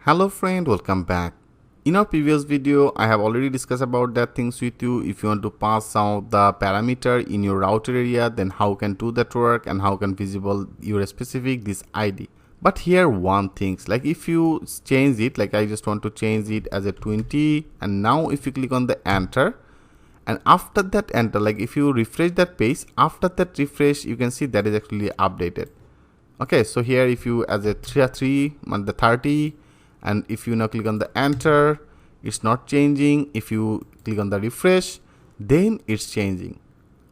Hello friend, welcome back. In our previous video, I have already discussed about that things with you. If you want to pass some of the parameter in your router area, then how can do that work and how can visible your specific this ID. But here one things, like if you change it, like I just want to change it as a 20, and now if you click on the enter, and after that enter, like if you refresh that page, after that refresh, you can see that is actually updated. Okay, so here if you as a 3 and the 30, and if you now click on the enter, it's not changing. If you click on the refresh, then it's changing.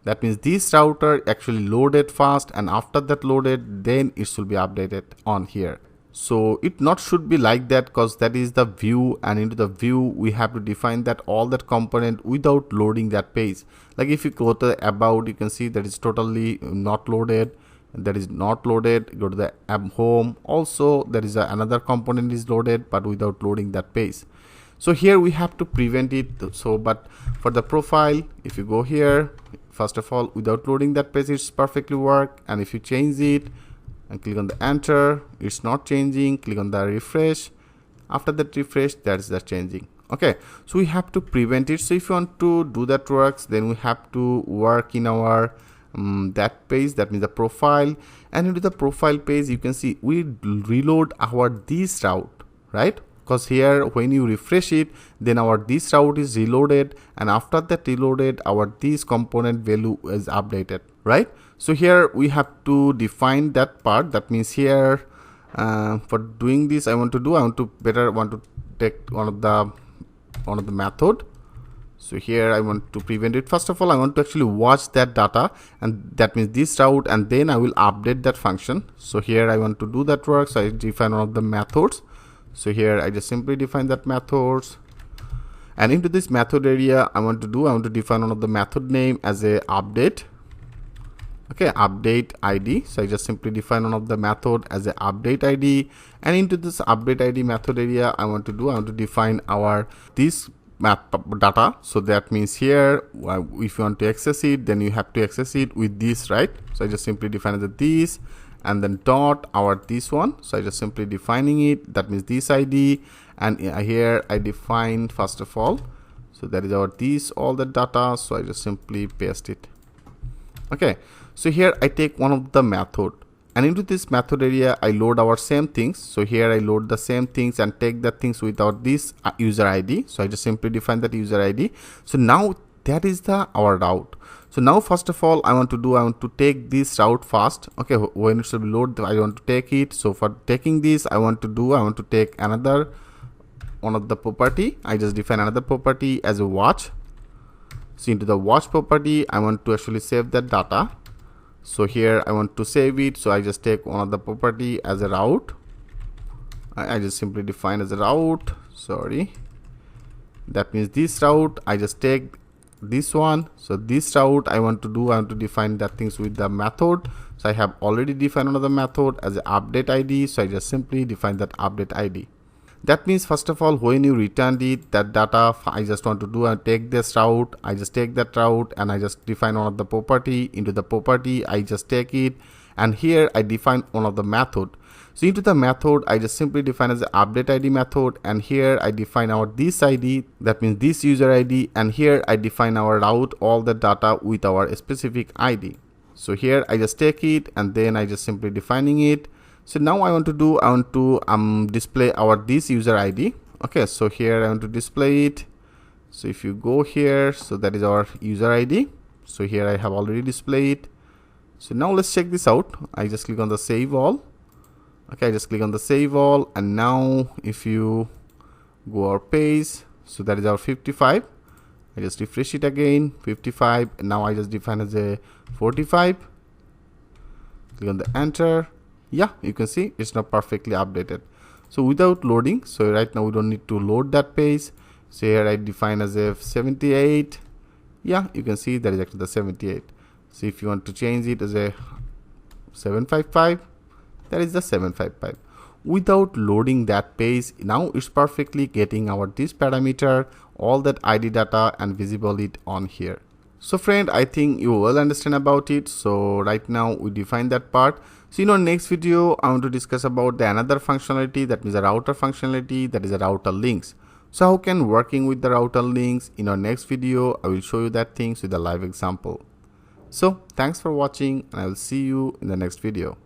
That means this router actually loaded fast, and after that loaded, then it should be updated on here. So it not should be like that, because that is the view, and into the view we have to define that all that component without loading that page. Like if you go to the about, you can see that is totally not loaded. That is not loaded. Go to the app home, also there is another component is loaded but without loading that page. So here we have to prevent it. So but for the profile, if you go here, first of all without loading that page, it's perfectly work. And if you change it and click on the enter, it's not changing. Click on the refresh, after that refresh, that is the changing. Okay, so we have to prevent it. So if you want to do that works, then we have to work in our that page, that means the profile, and into the profile page you can see we reload our this route, right? Because here when you refresh it, then our this route is reloaded, and after that reloaded, our this component value is updated, right? So here we have to define that part. That means here for doing this, I want to take one of the method. So here I want to prevent it. First of all, I want to actually watch that data, and that means this route, and then I will update that function. So here I want to do that work. So I define one of the methods. So here I just simply define that methods, and into this method area I want to define one of the method name as a update. Okay, update ID. So I just simply define one of the method as a update ID, and into this update ID method area I want to define our this map data. So that means here if you want to access it, then you have to access it with this, right? So I just simply define as this, and then dot our this one. So I just simply defining it, that means this ID, and here I define first of all, so that is our this all the data. So I just simply paste it. Okay, so here I take one of the method, and into this method area I load our same things. So here I load the same things and take the things without this user ID. So I just simply define that user ID. So now that is our route. So now first of all I want to take this route fast. Okay, when it should be load, I want to take it. So for taking this, I want to take another one of the property. I just define another property as a watch. So into the watch property I want to actually save that data. So here I want to save it, so I just take one of the property as a route. I just simply define as a route. Sorry, that means this route I just take this one. So this route I want to define that things with the method. So I have already defined another method as a update ID. So I just simply define that update ID. That means first of all when you returned it, that data I just want to take this route. I just take that route and I just define one of the property. Into the property I just take it, and here I define one of the method. So into the method I just simply define as the update ID method, and here I define our this ID, that means this user ID, and here I define our route all the data with our specific ID. So here I just take it, and then I just simply defining it. So now I want to display our this user ID. Okay, so here I want to display it. So if you go here, so that is our user ID. So here I have already displayed it. So now let's check this out. I just click on the save all. Okay, I just click on the save all, and now if you go our page, so that is our 55. I just refresh it again, 55, and now I just define as a 45. Click on the enter. Yeah, you can see it's not perfectly updated. So without loading, so right now we don't need to load that page. So here I define as a 78. Yeah, you can see that is actually the 78. So if you want to change it as a 755, that is the 755. Without loading that page, now it's perfectly getting our this parameter, all that ID data, and visible it on here. So friend, I think you will understand about it. So right now we define that part. So in our next video, I want to discuss about the another functionality, that means a router functionality, that is a router links. So how can working with the router links? In our next video, I will show you that things with a live example. So thanks for watching, and I will see you in the next video.